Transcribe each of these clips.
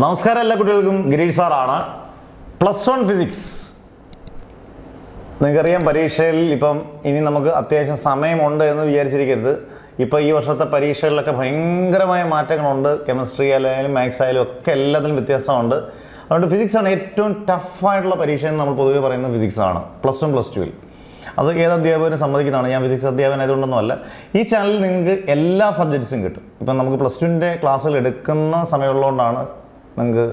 നമസ്കാരം എല്ലാ കുട്ടികൾക്കും ഗിരീഷ് സാറാണ്. +1 ഫിസിക്സ് നിങ്ങൾക്കറിയാം. പരീക്ഷയിൽ ഇപ്പം ഇനി നമുക്ക് അത്യാവശ്യം സമയമുണ്ട് എന്ന് വിചാരിച്ചിരിക്കരുത്. ഇപ്പോൾ ഈ വർഷത്തെ പരീക്ഷകളിലൊക്കെ ഭയങ്കരമായ മാറ്റങ്ങളുണ്ട്. കെമിസ്ട്രി ആയാലും മാത്സ് ആയാലും ഒക്കെ എല്ലാത്തിലും വ്യത്യാസമുണ്ട്. അതുകൊണ്ട് ഫിസിക്സാണ് ഏറ്റവും ടഫായിട്ടുള്ള പരീക്ഷ എന്ന് നമ്മൾ പൊതുവെ പറയുന്നത് ഫിസിക്സാണ്. +1 +2 അത് ഏത് അധ്യാപകനും സമ്മതിക്കുന്നതാണ്. ഞാൻ ഫിസിക്സ് അധ്യാപകനായതുകൊണ്ടൊന്നുമല്ല. ഈ ചാനലിൽ നിങ്ങൾക്ക് എല്ലാ സബ്ജക്ട്സും കിട്ടും. ഇപ്പം നമുക്ക് +2ൻ്റെ ക്ലാസ്സുകൾ എടുക്കുന്ന സമയമുള്ളതുകൊണ്ടാണ് നിങ്ങൾക്ക്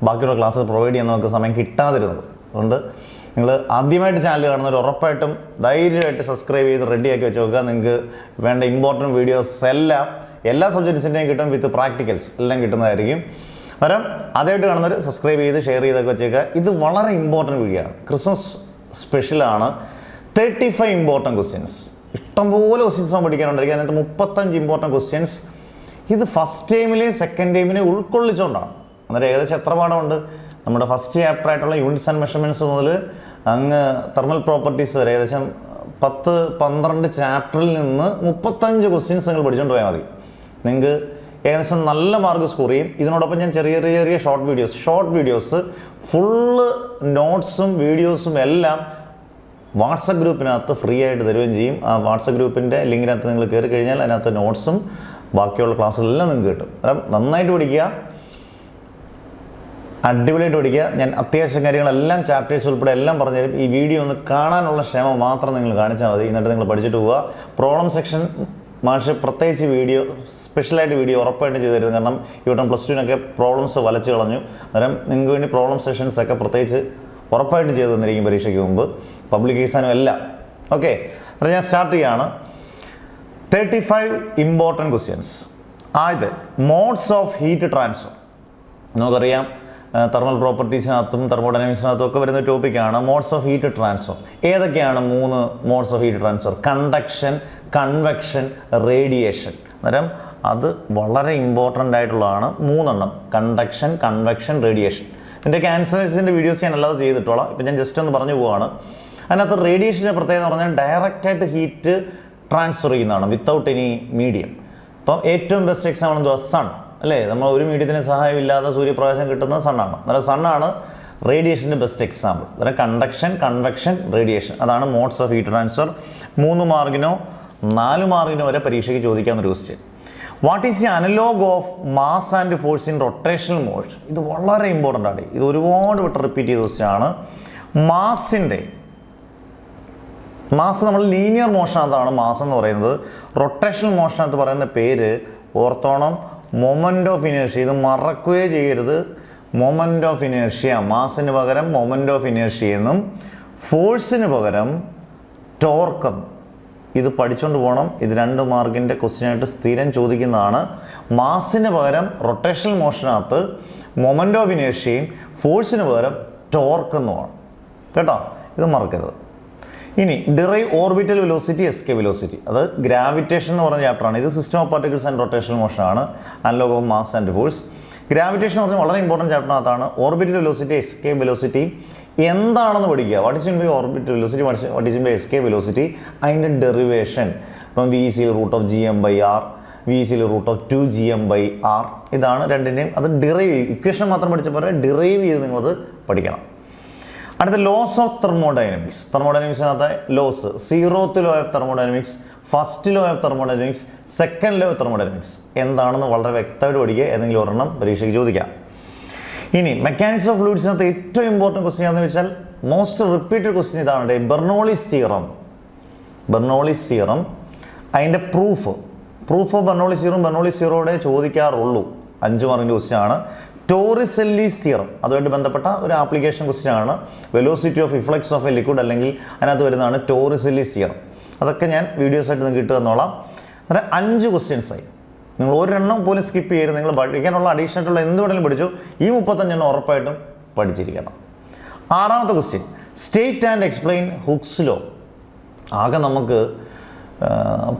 ബാക്കിയുള്ള ക്ലാസ് പ്രൊവൈഡ് ചെയ്യാൻ നമുക്ക് സമയം കിട്ടാതിരുന്നത്. അതുകൊണ്ട് നിങ്ങൾ ആദ്യമായിട്ട് ചാനൽ കാണുന്നവർ ഉറപ്പായിട്ടും ധൈര്യമായിട്ട് സബ്സ്ക്രൈബ് ചെയ്ത് റെഡിയാക്കി വെച്ച് നോക്കുക. നിങ്ങൾക്ക് വേണ്ട ഇമ്പോർട്ടൻറ്റ് വീഡിയോസ് എല്ലാ സബ്ജക്ട്സിൻ്റെയും കിട്ടും. വിത്ത് പ്രാക്ടിക്കൽസ് എല്ലാം കിട്ടുന്നതായിരിക്കും. അന്നേരം ആദ്യമായിട്ട് കാണുന്നവർ സബ്സ്ക്രൈബ് ചെയ്ത് ഷെയർ ചെയ്തൊക്കെ വെച്ചേക്കുക. ഇത് വളരെ ഇമ്പോർട്ടൻറ്റ് വീഡിയോ ആണ്. ക്രിസ്മസ് സ്പെഷ്യലാണ്. 35 ഇമ്പോർട്ടൻറ്റ് ക്വസ്റ്റ്യൻസ്. ഇഷ്ടംപോലെ ക്വസ്റ്റ്യൻസ് പഠിക്കാനുണ്ടായിരിക്കും. അതിനകത്ത് 35 ഇമ്പോർട്ടൻറ്റ് ക്വസ്റ്റ്യൻസ്. ഇത് ഫസ്റ്റ് ടൈമിലെയും സെക്കൻഡ് ടൈമിനെയും ഉൾക്കൊള്ളിച്ചുകൊണ്ടാണ്. അന്നേരം ഏകദേശം എത്ര പാഠമുണ്ട്? നമ്മുടെ ഫസ്റ്റ് ചാപ്റ്റർ ആയിട്ടുള്ള യൂണിറ്റ്സ് ആൻഡ് മെഷർമെൻറ്റ്സ് മുതൽ അങ്ങ് തെർമൽ പ്രോപ്പർട്ടീസ് വരെ ഏകദേശം 10-12 ചാപ്റ്ററിൽ നിന്ന് 35 ക്വസ്റ്റ്യൻസ് നിങ്ങൾ പഠിച്ചുകൊണ്ട് പോയാൽ മതി. നിങ്ങൾക്ക് ഏകദേശം നല്ല മാർക്ക് സ്കോർ ചെയ്യും. ഇതിനോടൊപ്പം ഞാൻ ചെറിയ ഷോർട്ട് വീഡിയോസ് ഫുള്ള് നോട്ട്സും വീഡിയോസും എല്ലാം വാട്സപ്പ് ഗ്രൂപ്പിനകത്ത് ഫ്രീ ആയിട്ട് തരുകയും ചെയ്യും. ആ വാട്സപ്പ് ഗ്രൂപ്പിൻ്റെ ലിങ്കിനകത്ത് നിങ്ങൾ കയറി കഴിഞ്ഞാൽ അതിനകത്ത് നോട്ട്സും ബാക്കിയുള്ള ക്ലാസ്സുകളെല്ലാം നിങ്ങൾക്ക് കിട്ടും. കാരണം നന്നായിട്ട് പഠിക്കുക, അടിപൊളിയായിട്ട് പഠിക്കുക. ഞാൻ അത്യാവശ്യം കാര്യങ്ങളെല്ലാം ചാപ്റ്റേഴ്സ് ഉൾപ്പെടെ എല്ലാം പറഞ്ഞുതരും. ഈ വീഡിയോ ഒന്ന് കാണാനുള്ള ക്ഷമ മാത്രം നിങ്ങൾ കാണിച്ചാൽ മതി. എന്നിട്ട് നിങ്ങൾ പഠിച്ചിട്ട് പോവുക. പ്രോബ്ലം സെക്ഷൻ മാഷ് പ്രത്യേകിച്ച് സ്പെഷ്യലായിട്ട് വീഡിയോ ഉറപ്പായിട്ട് ചെയ്തു തരുന്നത്. കാരണം ഇവിടെ +2നൊക്കെ പ്രോബ്ലംസ് വലച്ച് കളഞ്ഞു. അന്നേരം നിങ്ങൾക്ക് വേണ്ടി പ്രോബ്ലം സെഷൻസൊക്കെ പ്രത്യേകിച്ച് ഉറപ്പായിട്ട് ചെയ്തു തന്നിരിക്കും പരീക്ഷയ്ക്ക് മുമ്പ്, പബ്ലിക് എക്സാനും എല്ലാം. ഓക്കെ, അത് ഞാൻ സ്റ്റാർട്ട് ചെയ്യുകയാണ്. 35 ഇമ്പോർട്ടൻറ്റ് ക്വസ്റ്റ്യൻസ്. ആദ്യത്തെ മോഡ്സ് ഓഫ് ഹീറ്റ് ട്രാൻസ്ഫർ. നമുക്കറിയാം തെർമൽ പ്രോപ്പർട്ടീസിനകത്തും തെർമോഡൈനാമിക്സിനകത്തും ഒക്കെ വരുന്ന ടോപ്പിക്കാണ് മോഡ്സ് ഓഫ് ഹീറ്റ് ട്രാൻസ്ഫർ. ഏതൊക്കെയാണ് 3 modes of heat transfer? Conduction, convection, radiation. അന്നേരം അത് വളരെ ഇമ്പോർട്ടൻ്റ് ആയിട്ടുള്ളതാണ്. 3 കണ്ടക്ഷൻ, കൺവെക്ഷൻ, റേഡിയേഷൻ. ഇതിൻ്റെയൊക്കെ ആൻസേഴ്സിൻ്റെ വീഡിയോസ് ഞാൻ അല്ലാതെ ചെയ്തിട്ടോളാം. ഇപ്പം ഞാൻ ജസ്റ്റ് ഒന്ന് പറഞ്ഞു പോവുകയാണ്. അതിനകത്ത് റേഡിയേഷൻ്റെ പ്രത്യേകത എന്ന് പറഞ്ഞാൽ ഡയറക്റ്റായിട്ട് ഹീറ്റ് ട്രാൻസ്ഫർ ചെയ്യുന്നതാണ് വിത്തൗട്ട് എനി മീഡിയം. ഇപ്പം ഏറ്റവും ബെസ്റ്റ് എക്സാമ്പിൾ എന്തുവാ? സൺ അല്ലേ? നമ്മൾ ഒരു മീഡിയത്തിന് സഹായമില്ലാതെ സൂര്യപ്രകാശം കിട്ടുന്നത് സണ്ണാണ്. അന്നേരം സണ്ണാണ് റേഡിയേഷൻ്റെ ബെസ്റ്റ് എക്സാമ്പിൾ. അന്നേരം കണ്ടക്ഷൻ, കൺവെക്ഷൻ, റേഡിയേഷൻ അതാണ് മോഡ്സ് ഓഫ് ഹീറ്റ് ട്രാൻസ്ഫർ. 3 മാർക്കിനോ 4 മാർക്കിനോ വരെ പരീക്ഷയ്ക്ക് ചോദിക്കാവുന്നൊരു question. What is the analogue of mass and force in rotational motion? ഇത് വളരെ ഇമ്പോർട്ടൻ്റ് ആണ്. ഇത് ഒരുപാട് വട്ടം റിപ്പീറ്റ് ചെയ്ത ക്വസ്റ്റ്യൻ ആണ്. മാസ് നമ്മൾ ലീനിയർ മോഷനകത്താണ് മാസ് എന്ന് പറയുന്നത്. റൊട്ടേഷണൽ മോഷനകത്ത് പറയുന്ന പേര് ഓർത്തോണം, മൊമെൻ്റ് ഓഫ് ഇനേർഷ്യ. ഇത് മറക്കുകയേ ചെയ്യരുത്. Moment of inertia. മാസിന് പകരം മൊമെൻ്റ് ഓഫ് ഇനേർഷ്യ എന്നും ഫോഴ്സിന് പകരം ടോർക്ക് എന്നും. ഇത് പഠിച്ചുകൊണ്ട് പോകണം. ഇത് 2 മാർക്കിൻ്റെ ക്വസ്റ്റ്യനായിട്ട് സ്ഥിരം ചോദിക്കുന്നതാണ്. മാസിന് പകരം റൊട്ടേഷണൽ മോഷനകത്ത് മൊമെൻ്റ് ഓഫ് ഇനേർഷ്യയും ഫോഴ്സിന് പകരം ടോർക്ക് എന്നുമാണ് കേട്ടോ. ഇത് മറക്കരുത്. ഇനി derive orbital velocity, escape velocity. അത് ഗ്രാവിറ്റേഷൻ എന്ന് പറഞ്ഞ ചാപ്റ്ററാണ്. ഇത് system of particles and rotational മോഷനാണ്. Analogue of mass and force. Gravitation എന്ന് പറഞ്ഞാൽ വളരെ ഇമ്പോർട്ടൻറ്റ് ചാപ്റ്ററിനകത്താണ്. ഓർബിറ്റൽ വെലോസിറ്റി, എസ്കേപ്പ് വെലോസിറ്റി എന്താണെന്ന് പഠിക്കുക. What is mean by orbital velocity, what is mean by escape velocity, അതിൻ്റെ ഡെറിവേഷൻ. ഇപ്പം v=√g m/r, v=√2gm/r. ഇതാണ് രണ്ടിൻ്റെയും. അത് ഡിറൈവ് ഇക്വേഷൻ മാത്രം പഠിച്ച പോലെ ഡിറൈവ് ചെയ്ത് നിങ്ങളത് പഠിക്കണം. അടുത്ത ലോസ് ഓഫ് തെർമോഡൈനമിക്സ്. തെർമോഡൈനമിക്സിനകത്തെ laws. 0th law of thermodynamics, first law of thermodynamics, second law of thermodynamics എന്താണെന്ന് വളരെ വ്യക്തമായിട്ട് പഠിക്കുക. ഏതെങ്കിലും ഒരെണ്ണം പരീക്ഷയ്ക്ക് ചോദിക്കാം. ഇനി മെക്കാനിക്സ് ഓഫ് ഫ്ലൂയിഡ്സിനകത്ത് ഏറ്റവും ഇമ്പോർട്ടൻറ്റ് ക്വസ്റ്റ്യൻ എന്ന് വെച്ചാൽ മോസ്റ്റ് റിപ്പീറ്റഡ് ക്വസ്റ്റ്യൻ ഇതാണ്. ബെർണോളിസ് തിയറം അതിൻ്റെ പ്രൂഫ് ഓഫ് ബെർണോളിസ് തിയറോടെ ചോദിക്കാറുള്ളൂ. 5 മാർക്കിൻ്റെ ക്വസ്റ്റ്യൻ ആണ്. ടോറിസെല്ലീസ് തിയറം അതുമായിട്ട് ബന്ധപ്പെട്ട ഒരു ആപ്ലിക്കേഷൻ ക്വസ്റ്റ്യൻ ആണ്. Velocity of ഇഫ്ലക്സ് of A liquid അല്ലെങ്കിൽ അതിനകത്ത് വരുന്നതാണ് ടോറിസെല്ലീസ് തിയറം. അതൊക്കെ ഞാൻ വീഡിയോസായിട്ട് നിങ്ങൾക്ക് കിട്ടുക എന്നോളാം. അന്നേരം 5 ക്വസ്റ്റ്യൻസായി. നിങ്ങൾ ഒരെണ്ണം പോലും സ്കിപ്പ് ചെയ്യരുത്. നിങ്ങൾ പഠിക്കാനുള്ള അഡീഷണൽ ആയിട്ടുള്ള എന്ത് വേണമെങ്കിലും പഠിച്ചു. ഈ 35 ഉറപ്പായിട്ടും പഠിച്ചിരിക്കണം. 6ാമത്തെ question, state and explain Hooke's law. ആകെ നമുക്ക്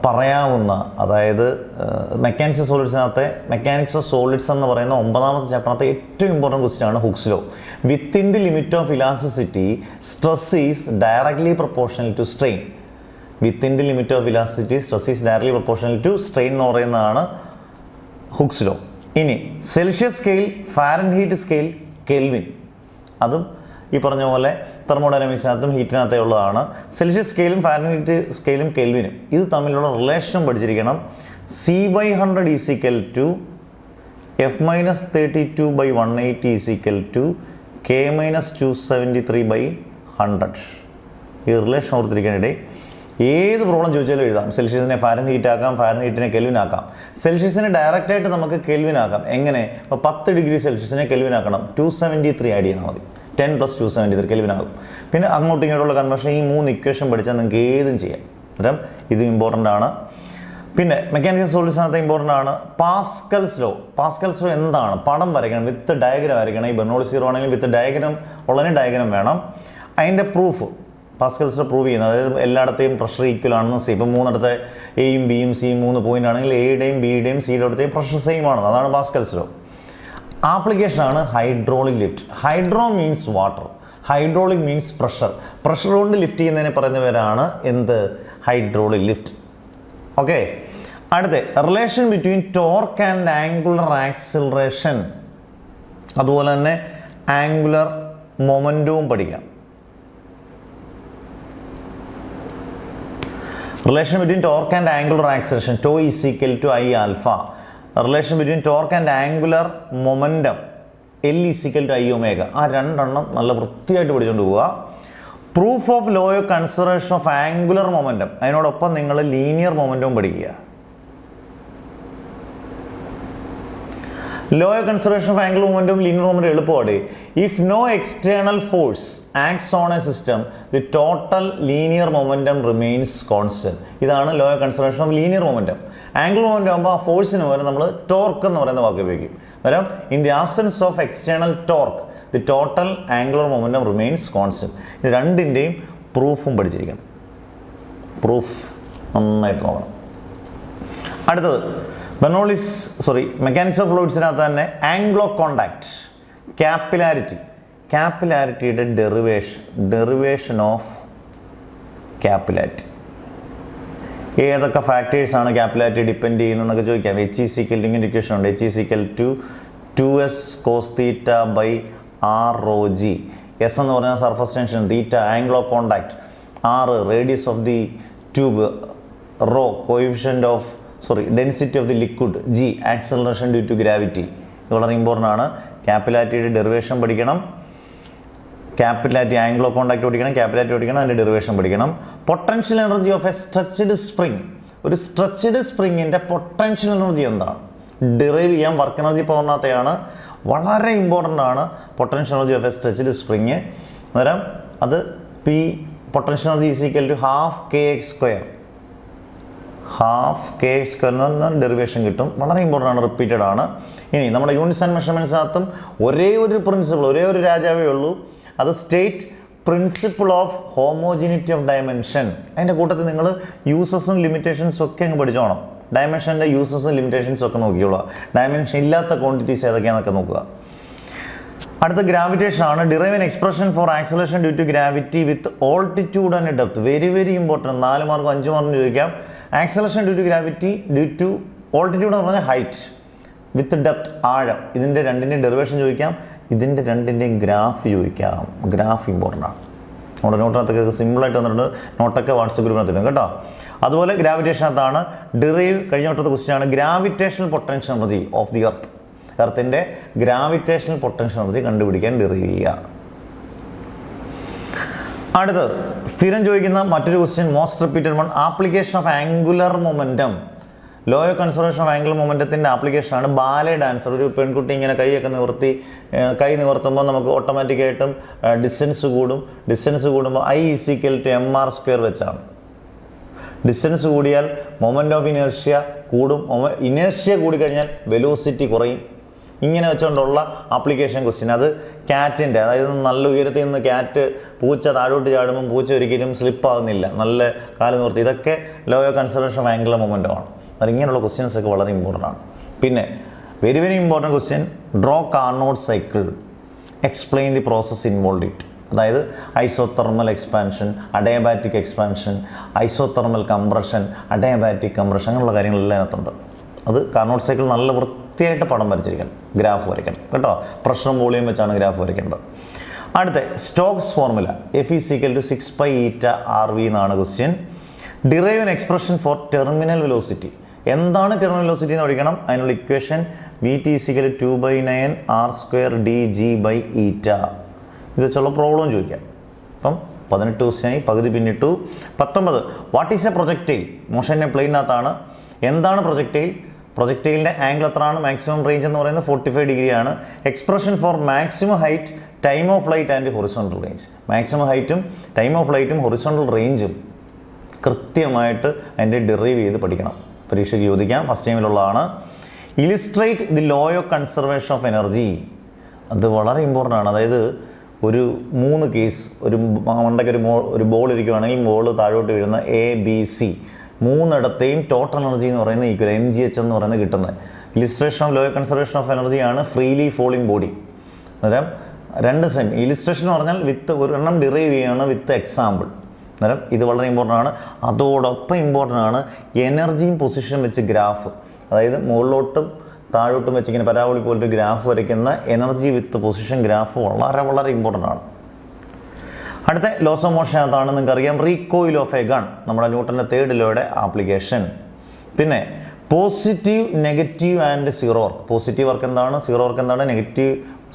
പറയാവുന്ന, അതായത് മെക്കാനിക്സ് ഓഫ് സോളിഡ്സ് എന്ന് പറയുന്ന 9ാമത്തെ ചാപ്റ്ററിനകത്തെ ഏറ്റവും ഇമ്പോർട്ടൻറ്റ് ക്വസ്റ്റ്യൻ ആണ് Hooke's law. Within the limit of elasticity stress is directly proportional to strain. Within the limit of elasticity stress is directly proportional to strain എന്ന് പറയുന്നതാണ് ഹുക്സ് ലോ. ഇനി Celsius scale, Fahrenheit scale, Kelvin. അതും ഈ പറഞ്ഞ പോലെ തെർമോഡൈനാമിക്സിനകത്തും ഹീറ്റിനകത്തേ ഉള്ളതാണ്. Celsius സ്കെയിലും Fahrenheit സ്കെയിലും കെൽവിനും ഇത് തമ്മിലുള്ള റിലേഷനും പഠിച്ചിരിക്കണം. C/100 = F-32/180 = K-273/100. ഈ റിലേഷൻ ഓർത്തിരിക്കാനിടെ ഏത് പ്രോബ്ലം ചോദിച്ചാലും എഴുതാം. സെൽഷ്യസിനെ ഫാരൻഹീറ്റ് ആക്കാം, ഫാരൻഹീറ്റിനെ കെൽവിൻ ആക്കാം. സെൽഷ്യസിനെ ഡയറക്റ്റായിട്ട് നമുക്ക് കെൽവിൻ ആക്കാം. എങ്ങനെ? ഇപ്പോൾ 10 ഡിഗ്രി സെൽഷ്യസിനെ കെൽവിൻ ആക്കണം, 273 ആഡ് ചെയ്താൽ മതി. 10 + 273 കെൽവിൻ ആകും. പിന്നെ അങ്ങോട്ടും ഇങ്ങോട്ടുള്ള കൺവേർഷൻ ഈ 3 ഇക്വേഷൻ പഠിച്ചാൽ നിങ്ങൾക്ക് ഏതും ചെയ്യാം. അന്നേരം ഇതും ഇമ്പോർട്ടൻ്റ് ആണ്. പിന്നെ മെക്കാനിക്കൽ സോളിഡ്സിനകത്ത് ഇമ്പോർട്ടൻ്റ് ആണ് പാസ്കൽസ് ലോ. പാസ്കൽസ് ലോ എന്താണ്? പടം വരയ്ക്കണം, വിത്ത് ഡയഗ്രം വരയ്ക്കണം. ഈ ബെർണോളി സീറോ ആണെങ്കിൽ വിത്ത് ഡയഗ്രം, ഉടനെ ഡയഗ്രം വേണം. അതിൻ്റെ പ്രൂഫ് പാസ്കൽസ് ലോ പ്രൂവ് ചെയ്യുന്നത്, അതായത് എല്ലായിടത്തെയും പ്രഷർ ഈക്വൽ ആണെന്ന്. ഇപ്പോൾ 3 എയും ബിയും സിയും 3 പോയിന്റ് ആണെങ്കിൽ എയുടെയും ബിയുടെയും സിയുടെ അടുത്തെയും പ്രഷർ സെയിം ആണെന്ന്. അതാണ് പാസ്കൽസ് ലോ. ആപ്ലിക്കേഷനാണ് hydraulic lift. Hydro means water, hydraulic means pressure. Pressure കൊണ്ട് ലിഫ്റ്റ് ചെയ്യുന്നതിനെ പറയുന്ന പേരാണ് എന്ത്? Hydraulic lift. ഓക്കെ. അടുത്ത relation between torque and angular acceleration, അതുപോലെ തന്നെ ആംഗുലർ മൊമെൻറ്റവും പഠിക്കാം. Relation between torque and angular acceleration, tau = I alpha. Relation between torque and angular momentum, L = I omega. ആ രണ്ടെണ്ണം നല്ല വൃത്തിയായിട്ട് പഠിച്ചുകൊണ്ട് പോവുക. Proof of law of conservation of angular momentum, അതിനോടൊപ്പം നിങ്ങൾ ലീനിയർ മൊമെൻറ്റവും പഠിക്കുക. Law of conservation of angular momentum, linear momentum എളുപ്പമാണ്. If no external force acts on a system, the total linear momentum remains constant. ഇതാണ് law of conservation of linear momentum. Angular momentum ആകുമ്പോൾ ആ ഫോഴ്സിന് പകരം നമ്മൾ torque എന്ന് പറയുന്ന വാക്ക് ഉപയോഗിക്കും. അന്നേരം in the absence of external torque, the total angular momentum remains constant. ഇത് രണ്ടിൻ്റെയും പ്രൂഫും പഠിച്ചിരിക്കണം. പ്രൂഫ് നന്നായിട്ട് നോക്കണം. അടുത്തത് മെക്കാനിക്സ് ഓഫ് ഫ്ലൂയിഡ്സിനകത്ത് തന്നെ ആംഗ്ലോ കോണ്ടാക്ട്, ക്യാപ്പിലാരിറ്റി. ക്യാപ്പിലാരിറ്റിയുടെ ഡെറിവേഷൻ ഓഫ് ക്യാപ്പിലാരിറ്റി. ഏതൊക്കെ ഫാക്ടേഴ്സാണ് ക്യാപ്പിലാരിറ്റി ഡിപ്പെൻഡ് ചെയ്യുന്നതെന്നൊക്കെ ചോദിക്കാം. H = ഇങ്ങനെ ഇക്വേഷൻ ഉണ്ട്, H = 2s cos θ/r ρg. S എന്ന് പറഞ്ഞാൽ surface tension, θ angle of contact, r radius of the tube, ρ coefficient of density of the liquid, g acceleration due to gravity. ഇത് വളരെ important ആണ്. ക്യാപ്പിലാരിറ്റിയുടെ derivation പഠിക്കണം, capillarity angle of contact പഠിക്കണം, capillarity പഠിക്കണം, അതിൻ്റെ ഡെറിവേഷൻ പഠിക്കണം. Potential energy of a stretched spring, ഒരു സ്ട്രെച്ച്ഡ് സ്പ്രിങ്ങിൻ്റെ പൊട്ടൻഷ്യൽ എനർജി എന്താണ്? ഡിറൈവ് ചെയ്യാൻ വർക്ക് എനർജി പവറിനകത്തെയാണ്. വളരെ ഇമ്പോർട്ടൻ്റ് ആണ് potential energy of a stretched spring. അന്നേരം അത് P potential energy = ½ kx². ½ kx² എന്ന ഡെറിവേഷൻ കിട്ടും. വളരെ ഇമ്പോർട്ടൻ്റ് ആണ്, റിപ്പീറ്റഡ് ആണ്. ഇനി നമ്മുടെ യൂണിറ്റ്സ് ആൻഡ് മെഷർമെൻറ്റ്സിനകത്തും ഒരേ ഒരു പ്രിൻസിപ്പിൾ, ഒരേ ഒരു രാജാവേ ഉള്ളൂ. അത് state principle of homogeneity of dimension. അതിൻ്റെ കൂട്ടത്തിൽ നിങ്ങൾ യൂസസും ലിമിറ്റേഷൻസും ഒക്കെ അങ്ങ് പഠിച്ചോണം. ഡയമെൻഷൻ്റെ യൂസസും ലിമിറ്റേഷൻസും ഒക്കെ നോക്കിയോളൂ. ഡയമെൻഷൻ ഇല്ലാത്ത ക്വാണ്ടിറ്റീസ് ഏതൊക്കെയാണെന്നൊക്കെ നോക്കുക. അടുത്ത ഗ്രാവിറ്റേഷൻ ആണ്. Derive an expression for acceleration due to gravity with altitude and depth. Very important. 4 മാർക്കും 5 മാർക്കും ചോദിക്കാം. Acceleration due to gravity, due to altitude എന്ന് പറഞ്ഞാൽ ഹൈറ്റ്, വിത്ത് ഡെപ്ത് ആഴം. ഇതിൻ്റെ രണ്ടിൻ്റെയും ഡെറിവേഷൻ ചോദിക്കാം, ഇതിൻ്റെ രണ്ടിൻ്റെയും ഗ്രാഫ് ചോദിക്കാം. ഗ്രാഫ് ഇമ്പോർട്ടൻ്റ് ആണ്. നമ്മുടെ നോട്ടിനകത്തൊക്കെ സിമ്പിളായിട്ട് വന്നിട്ടുണ്ട്. നോട്ടൊക്കെ വാട്സപ്പ് ഗ്രൂപ്പിനകത്ത് കേട്ടോ. അതുപോലെ ഗ്രാവിറ്റേഷനകത്താണ് ഡിറൈവ്. കഴിഞ്ഞ വട്ടത്തെ ക്വസ്റ്റ്യൻ ആണ് gravitational potential energy of the earth. എർത്തിൻ്റെ ഗ്രാവിറ്റേഷണൽ പൊട്ടൻഷ്യൽ എനർജി കണ്ടുപിടിക്കാൻ ഡിറൈവ് ചെയ്യുക. അടുത്തത് സ്ഥിരം ചോദിക്കുന്ന മറ്റൊരു question, most repeated one, application of angular momentum. Law of conservation of angular മൊമെൻറ്റത്തിൻ്റെ ആപ്ലിക്കേഷനാണ് ബാലെ ഡാൻസർ. ഒരു പെൺകുട്ടി ഇങ്ങനെ കൈയൊക്കെ കൈ നിവർത്തുമ്പോൾ നമുക്ക് ഓട്ടോമാറ്റിക്കായിട്ടും ഡിസ്റ്റൻസ് കൂടും. ഡിസ്റ്റൻസ് കൂടുമ്പോൾ I = mr² വെച്ചാണ്. ഡിസ്റ്റൻസ് കൂടിയാൽ മൊമെൻറ്റ് ഓഫ് ഇനേർഷ്യ കൂടും. ഇനേർഷ്യ കൂടിക്കഴിഞ്ഞാൽ വെലോസിറ്റി കുറയും. ഇങ്ങനെ വെച്ചുകൊണ്ടുള്ള ആപ്ലിക്കേഷൻ ക്വസ്റ്റ്യൻ. അത് ക്യാറ്റിൻ്റെ, അതായത് നല്ല ഉയരത്തിൽ നിന്ന് പൂച്ച താഴോട്ട് ചാടുമ്പം പൂച്ച ഒരിക്കലും സ്ലിപ്പാകുന്നില്ല, നല്ല കാല് നിവർത്തി. ഇതൊക്കെ law of conservation of angular മൊമെൻറ്റമാണ്. അത് ഇങ്ങനെയുള്ള ക്വസ്റ്റ്യൻസ് ഒക്കെ വളരെ ഇമ്പോർട്ടൻ്റ് ആണ്. പിന്നെ very important question, draw Carnot cycle, explain the process involve it. അതായത് isothermal expansion, adiabatic expansion, isothermal compression, adiabatic compression, അങ്ങനെയുള്ള കാര്യങ്ങളെല്ലാം അതിനകത്തുണ്ട്. അത് കാർനോട്ട് സൈക്കിൾ നല്ല വൃത്തിയായിട്ട് പടം വരച്ചിരിക്കണം, ഗ്രാഫ് വരയ്ക്കണം കേട്ടോ. പ്രഷറും വോളിയം വെച്ചാണ് ഗ്രാഫ് വരയ്ക്കേണ്ടത്. അടുത്ത സ്റ്റോക്സ് ഫോർമുല F = 6π∗RV എന്നാണ് question. Derive N expression for terminal velocity. എന്താണ് ടെർമിനൽ വെലോസിറ്റി എന്ന് പഠിക്കണം. അതിനുള്ള ഇക്വേഷൻ Vt = 2/9r²dg/η. ഇത് വെച്ചുള്ള പ്രോബ്ലം ചോദിക്കാം. അപ്പം 18 ക്വസ്റ്റ്യനായി, പകുതി പിന്നിട്ടു. 19 വാട്ട് ഈസ് എ പ്രൊജക്റ്റൈൽ. മോഷൻ്റെ പ്ലെയിനകത്താണ്. എന്താണ് പ്രൊജക്റ്റൈൽ? പ്രൊജക്റ്റൈലിൻ്റെ ആംഗിൾ എത്രയാണ്? മാക്സിമം റേഞ്ച് എന്ന് പറയുന്നത് 45 ഡിഗ്രിയാണ്. Expression for maximum height, time of flight and horizontal range. Maximum ഹൈറ്റും ടൈം ഓഫ് ഫ്ലൈറ്റും ഹൊറിസോണ്ടൽ റേഞ്ചും കൃത്യമായിട്ട് അതിൻ്റെ ഡിറൈവ് ചെയ്ത് പഠിക്കണം. പരീക്ഷയ്ക്ക് ചോദിക്കാം, ഫസ്റ്റ് ടൈമിലുള്ളതാണ്. Illustrate the law of conservation of energy. അത് വളരെ ഇമ്പോർട്ടൻ്റ് ആണ്. അതായത് ഒരു 3 കേസ്, ഒരു മണ്ടയ്ക്ക് ഒരു ബോൾ ഇരിക്കുകയാണെങ്കിൽ ബോൾ താഴോട്ട് വീഴുന്ന ABC 3ഇടത്തെയും ടോട്ടൽ എനർജി എന്ന് പറയുന്നത് ഈക്വൽ MGH എന്ന് പറയുന്നത് കിട്ടുന്നത്. Illustration of law of conservation of എനർജിയാണ് ഫ്രീലി ഫോളിംഗ് ബോഡി. അന്നേരം 2 സെയിം. ഇലിസ്ട്രേഷൻ എന്ന് പറഞ്ഞാൽ വിത്ത് ഒരെണ്ണം ഡിറൈവ് ചെയ്യുകയാണ് വിത്ത് എക്സാമ്പിൾ. അന്നേരം ഇത് വളരെ ഇമ്പോർട്ടൻ്റ് ആണ്. അതോടൊപ്പം ഇമ്പോർട്ടൻ്റ് ആണ് എനർജിയും പൊസിഷനും വെച്ച് ഗ്രാഫ്, അതായത് മുകളിലോട്ടും താഴോട്ടും വെച്ച് ഇങ്ങനെ പരാബോളി പോലൊരു ഗ്രാഫ് വരയ്ക്കുന്ന എനർജി വിത്ത് പൊസിഷൻ ഗ്രാഫ് വളരെ വളരെ ഇമ്പോർട്ടൻ്റ് ആണ്. അടുത്ത ലോസ് ഓഫ് മോഷൻ അതാണ്, നിങ്ങൾക്കറിയാം. റീകോയിൽ ഓഫ് എ ഗൺ, നമ്മുടെ ന്യൂട്ടൻ്റെ 3rd ലോയുടെ ആപ്ലിക്കേഷൻ. പിന്നെ positive, negative and zero work. Positive work എന്താണ്, സീറോ വർക്ക് എന്താണ്,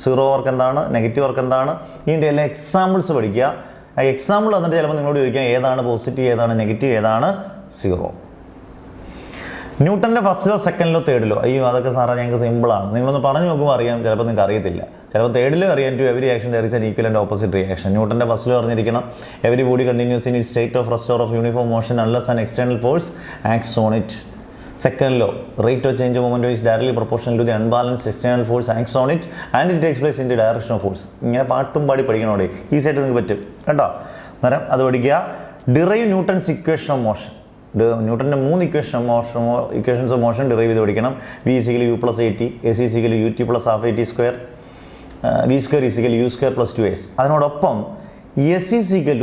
സീറോ വർക്ക് എന്താണ്, നെഗറ്റീവ് വർക്ക് എന്താണ്, ഇതിൻ്റെ എല്ലാ എക്സാമ്പിൾസ് പഠിക്കുക. ആ എക്സാമ്പിൾ വന്നിട്ട് ചിലപ്പോൾ നിങ്ങളോട് ചോദിക്കാം ഏതാണ് പോസിറ്റീവ്, ഏതാണ് നെഗറ്റീവ്, ഏതാണ് സീറോ. ന്യൂട്ടൻ്റെ first law, second law, 3rd law. അയ്യോ അതൊക്കെ സാറേ ഞങ്ങൾക്ക് സിമ്പിളാണ്. നിങ്ങളൊന്ന് പറഞ്ഞു നോക്കുമ്പോൾ അറിയാം, ചിലപ്പോൾ നിങ്ങൾക്ക് അറിയത്തില്ല. ചിലപ്പോൾ 3rd ലോ അറിയാം. To every action there is an equal and opposite reaction. ന്യൂട്ടൻ്റെ ഫസ്റ്റ് ലോ അറിഞ്ഞിരിക്കണം. Every body continues in it state of rest or of uniform motion unless an external force acts on it. Second law, rate of change of momentum is directly proportional to the unbalanced external force acts on it and it takes place in the direction of force. ഇങ്ങനെ പാട്ടും പാടി പഠിക്കണോടെ ഈസിയായിട്ട് നിങ്ങൾക്ക് പറ്റും കേട്ടോ. അന്നേരം അത് പഠിക്കുക. Derive Newton's equation of motion. ന്യൂട്ടൻ്റെ 3 ഇക്വേഷൻസ് ഓഫ് മോഷൻ ഡിറൈവ് ചെയ്ത് പഠിക്കണം. V = u + at, AC = ut + ½ at², v² = u² + 2s. അതിനോടൊപ്പം S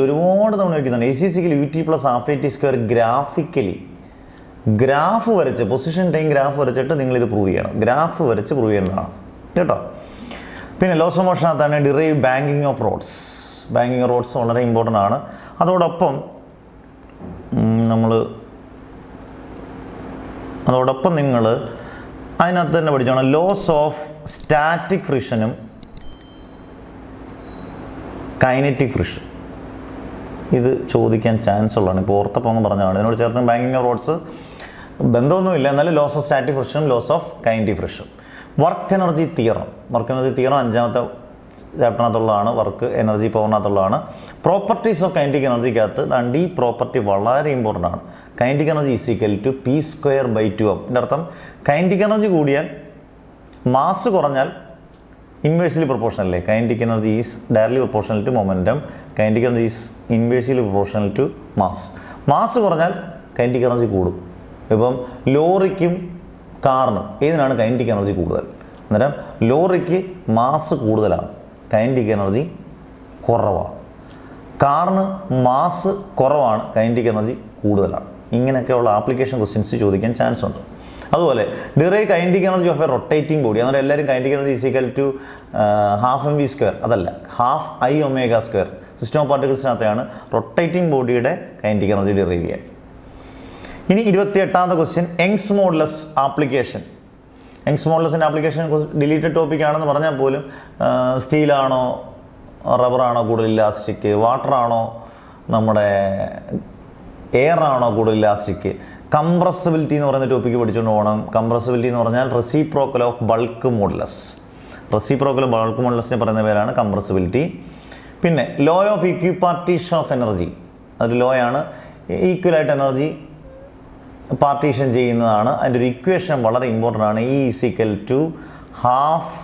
ഒരുപാട് തവണ വയ്ക്കുന്നുണ്ട്. AC = ut + ½ at² graphically graph വരച്ച്, പൊസിഷൻ ടൈം ഗ്രാഫ് വരച്ചിട്ട് നിങ്ങളിത് പ്രൂവ് ചെയ്യണം. ഗ്രാഫ് വരച്ച് പ്രൂവ് ചെയ്യേണ്ടതാണ് കേട്ടോ. പിന്നെ ലോസ് ഓഫ് മോഷനകത്താണ് derive banking of roads. Banking of roads വളരെ ഇമ്പോർട്ടൻ്റ് ആണ്. അതോടൊപ്പം നിങ്ങൾ അതിനകത്ത് തന്നെ പഠിച്ചോണം ലോസ് ഓഫ് സ്റ്റാറ്റിക് ഫ്രിക്ഷനും കൈനറ്റിക് ഫ്രിക്ഷൻ. ഇത് ചോദിക്കാൻ ചാൻസ് ഉള്ളതാണ്. ഇപ്പോൾ ഓർത്തപ്പോൾ ഒന്ന് പറഞ്ഞതാണ്. ഇതിനോട് ചേർത്ത് ബാങ്കിങ് ഓഫ് റോഡ്സ് ബന്ധമൊന്നുമില്ല, എന്നാലും ലോസ് ഓഫ് സ്റ്റാറ്റിക് ഫ്രിക്ഷനും ലോസ് ഓഫ് കൈനറ്റിക് ഫ്രിക്ഷനും. വർക്ക് എനർജി തിയറം 5ാമത്തെ ചാപ്റ്ററിനകത്തുള്ളതാണ്. വർക്ക് എനർജി പവറിനകത്തുള്ളതാണ്. പ്രോപ്പർട്ടീസ് ഓഫ് കൈനറ്റിക് എനർജിക്കകത്ത് ഈ പ്രോപ്പർട്ടി വളരെ ഇമ്പോർട്ടൻ്റ് ആണ്. Kinetic energy = p²/2. ഇതിൻ്റെ അർത്ഥം കൈനറ്റിക് എനർജി കൂടിയാൽ മാസ് കുറഞ്ഞാൽ ഇൻവേഴ്സ്ലി പ്രൊപ്പോർഷണൽ അല്ലേ. Kinetic energy is directly proportional to momentum. Kinetic energy is inversely proportional to mass. Mass കുറഞ്ഞാൽ കൈനറ്റിക് എനർജി കൂടും. ഇപ്പം ലോറിക്കും കാറിനും ഏതിനാണ് കൈനറ്റിക് എനർജി കൂടുതൽ? അന്നേരം ലോറിക്ക് മാസ് കൂടുതലാണ്, കൈനറ്റിക് എനർജി കുറവാണ്. കാറിന് മാസ് കുറവാണ്, കൈനറ്റിക് എനർജി കൂടുതലാണ്. ഇങ്ങനെയൊക്കെയുള്ള ആപ്ലിക്കേഷൻ ക്വസ്റ്റ്യൻസ് ചോദിക്കാൻ ചാൻസ് ഉണ്ട്. അതുപോലെ derive kinetic energy of A rotating body. അന്നേരം എല്ലാവരും കൈനറ്റിക് എനർജി = ½ mv². അതല്ല, ½ iω². സിസ്റ്റം ഓഫ് പാർട്ടിക്കിൾസിനകത്തെയാണ് റൊട്ടേറ്റിംഗ് ബോഡിയുടെ കൈനറ്റിക് എനർജി ഡിറൈവ് ചെയ്യാൻ. ഇനി 28ാമത്തെ question, Young's modulus application. Young's മോഡുലസിൻ്റെ ആപ്ലിക്കേഷൻ ഡിലീറ്റഡ് ടോപ്പിക്കാണെന്ന് പറഞ്ഞാൽ പോലും സ്റ്റീലാണോ റബ്ബറാണോ കൂടുതൽ ഇലാസ്റ്റിക്, വാട്ടറാണോ നമ്മുടെ എയർ ആണോ കൂടുതൽ ഇലാസ്റ്റിക്, കംപ്രസിബിലിറ്റി എന്ന് പറയുന്ന ടോപ്പിക്ക് പഠിച്ചുകൊണ്ട് പോകണം. കംപ്രസിബിലിറ്റി എന്ന് പറഞ്ഞാൽ reciprocal of bulk modulus. Reciprocal bulk മോഡുലസിനെ പറയുന്ന പേരാണ് കംപ്രസിബിലിറ്റി. പിന്നെ law of equipartition of energy. അതൊരു ലോ ആണ്. ഈക്വലായിട്ട് എനർജി പാർട്ടീഷൻ ചെയ്യുന്നതാണ്. അതിൻ്റെ ഒരു ഇക്വേഷൻ വളരെ ഇമ്പോർട്ടൻ്റ് ആണ്. E = ½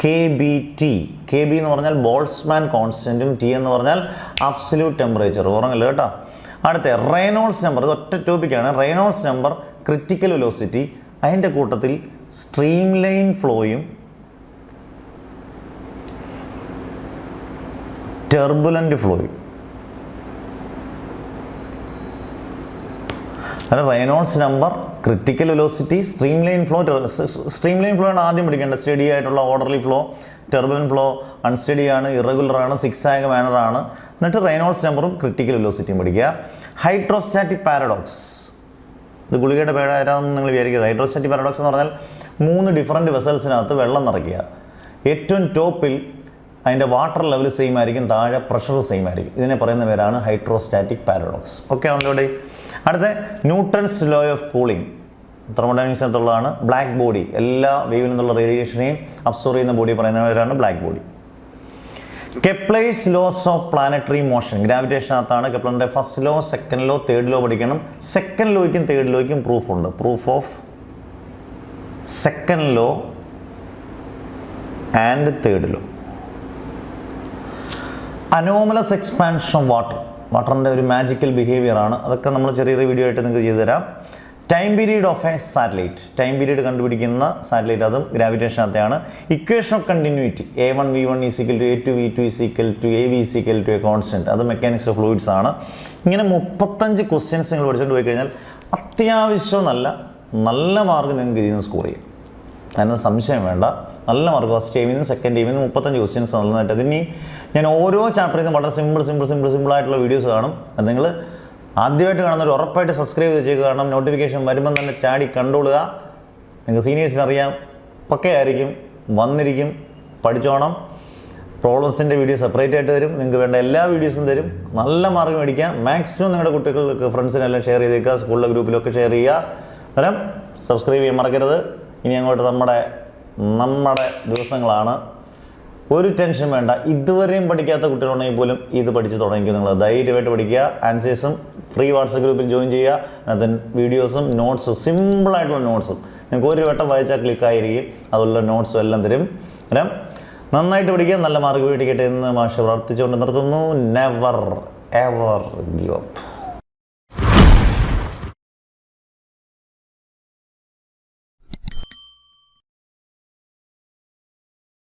kBT. KB എന്ന് പറഞ്ഞാൽ ബോൾട്സ്മാൻ കോൺസ്റ്റൻറ്റും T എന്ന് പറഞ്ഞാൽ അബ്സല്യൂട്ട് ടെമ്പറേച്ചർ. ഓർമ്മയില്ല കേട്ടോ. അടുത്ത റെയ്നോൾഡ്സ് നമ്പർ. ഇത് ഒറ്റ ടോപ്പിക്കാണ്. റെയ്നോൾഡ്സ് നമ്പർ, ക്രിറ്റിക്കൽ വെലോസിറ്റി, അതിൻ്റെ കൂട്ടത്തിൽ സ്ട്രീം ലൈൻ ഫ്ലോയും ടെർബുലൻ്റ് ഫ്ലോയും. അത് Reynolds number, critical velocity, stream line flow ആണ് ആദ്യം പഠിക്കേണ്ടത്. സ്റ്റഡി ആയിട്ടുള്ള ഓർഡർലി ഫ്ലോ, ടെർബുലന്റ് ഫ്ലോ, അൺസ്റ്റഡി ആണ്, ഇറഗുലർ ആണ്, സിക്സാഗ് മാനർ ആണ്. എന്നിട്ട് റെയ്നോൾഡ്സ് നമ്പറും ക്രിട്ടിക്കൽ വെലോസിറ്റിയും പഠിക്കുക. ഹൈഡ്രോസ്റ്റാറ്റിക് പാരഡോക്സ്, ഇത് ഗുളികയുടെ പേരാണെന്ന് നിങ്ങൾ വിചാരിക്കുന്നത്. ഹൈഡ്രോസ്റ്റാറ്റിക് പാരഡോക്സ് എന്ന് പറഞ്ഞാൽ 3 ഡിഫറൻറ്റ് വെസൽസിനകത്ത് വെള്ളം നിറയ്ക്കുക. ഏറ്റവും ടോപ്പിൽ അതിൻ്റെ വാട്ടർ ലെവൽ സെയിം ആയിരിക്കും, താഴെ പ്രഷർ സെയിം ആയിരിക്കും. ഇതിനെ പറയുന്ന പേരാണ് ഹൈഡ്രോസ്റ്റാറ്റിക് പാരഡോക്സ്. ഓക്കെ ആണല്ലോ ഇവിടെ. അടുത്ത ന്യൂട്ടൺസ് ലോ ഓഫ് കൂളിംഗ്, തെർമോഡൈനാമിക്സിനകത്തുള്ളതാണ്. ബ്ലാക്ക് ബോഡി, എല്ലാ വേവിൽ നിന്നുള്ള റേഡിയേഷനെയും അബ്സോർവ് ചെയ്യുന്ന ബോഡി പറയുന്നവരാണ് black body. Kepler's laws of planetary motion, ഗ്രാവിറ്റേഷനകത്താണ്. കെപ്ലറിൻ്റെ first law, second law, third law പഠിക്കണം. സെക്കൻഡ് ലോയ്ക്കും തേർഡ് ലോയ്ക്കും പ്രൂഫുണ്ട്. Proof of second law and third law. Anomalous expansion of വാട്ടറിൻ്റെ ഒരു മാജിക്കൽ ബിഹേവിയർ ആണ്. അതൊക്കെ നമ്മൾ ചെറിയൊരു വീഡിയോ ആയിട്ട് നിങ്ങൾക്ക് ചെയ്തു തരാം. Time period of a satellite, time period കണ്ടുപിടിക്കുന്ന സാറ്റലൈറ്റ്, അതും ഗ്രാവിറ്റേഷനകത്തെയാണ്. Equation of continuity, A1 V1 = A2 V2 = AV = A constant, അത് മെക്കാനിക്സ് ഓഫ് ഫ്ലൂയിഡ്സ് ആണ്. ഇങ്ങനെ 35 ക്വസ്റ്റ്യൻസ് നിങ്ങൾ പഠിച്ചുകൊണ്ട് പോയി കഴിഞ്ഞാൽ അത്യാവശ്യം നല്ല മാർക്ക് നിങ്ങൾക്ക് ഇതിൽ നിന്ന് സ്കോർ ചെയ്യും. അതിന് സംശയം വേണ്ട. നല്ല മാർക്ക് ഫസ്റ്റ് ടൈമിൽ നിന്ന് സെക്കൻഡ് ടൈമിൽ നിന്ന് 35 ക്വസ്റ്റ്യൻസ് നന്നായിട്ട്. അതിന് ഞാൻ ഓരോ ചാപ്റ്ററിൽ നിന്നും വളരെ സിമ്പിളായിട്ടുള്ള വീഡിയോസ് കാണും. അത് നിങ്ങൾ ആദ്യമായിട്ട് കാണുന്നവർ ഉറപ്പായിട്ട് സബ്സ്ക്രൈബ് ചെയ്ത് കാരണം നോട്ടിഫിക്കേഷൻ വരുമ്പം തന്നെ ചാടി കണ്ടുകൊള്ളുക. നിങ്ങൾക്ക് സീനിയേഴ്സിന് അറിയാം, പക്കയായിരിക്കും, വന്നിരിക്കും, പഠിച്ചോണം. പ്രോബ്ലംസിൻ്റെ വീഡിയോ സെപ്പറേറ്റ് ആയിട്ട് തരും. നിങ്ങൾക്ക് വേണ്ട എല്ലാ വീഡിയോസും തരും. നല്ല മാർക്ക് മേടിക്കാം. മാക്സിമം നിങ്ങളുടെ കുട്ടികൾക്ക് ഫ്രണ്ട്സിനെല്ലാം ഷെയർ ചെയ്തേക്കുക. സ്കൂളിലെ ഗ്രൂപ്പിലൊക്കെ ഷെയർ ചെയ്യുക. അന്നേരം സബ്സ്ക്രൈബ് ചെയ്യാൻ മറക്കരുത്. ഇനി അങ്ങോട്ട് നമ്മുടെ ദിവസങ്ങളാണ്. ഒരു ടെൻഷൻ വേണ്ട. ഇതുവരെയും പഠിക്കാത്ത കുട്ടികളുണ്ടെങ്കിൽ പോലും ഇത് പഠിച്ച് തുടങ്ങിക്കും. നിങ്ങൾ ധൈര്യമായിട്ട് പഠിക്കുക. ആൻസേഴ്സും ഫ്രീ വാട്സപ്പ് ഗ്രൂപ്പിൽ ജോയിൻ ചെയ്യുക. അതിന് വീഡിയോസും നോട്ട്സും, സിമ്പിളായിട്ടുള്ള നോട്ട്സും നിങ്ങൾക്ക് ഒരു വട്ടം വായിച്ചാൽ ക്ലിക്കായിരിക്കും. അതുള്ള നോട്ട്സും എല്ലാം തരും. അന്നേരം നന്നായിട്ട് പഠിക്കുക, നല്ല മാർക്ക് മേടിക്കട്ടെ എന്ന് മാഷ് പ്രാർത്ഥിച്ചുകൊണ്ട് നിർത്തുന്നു. Never ever give up.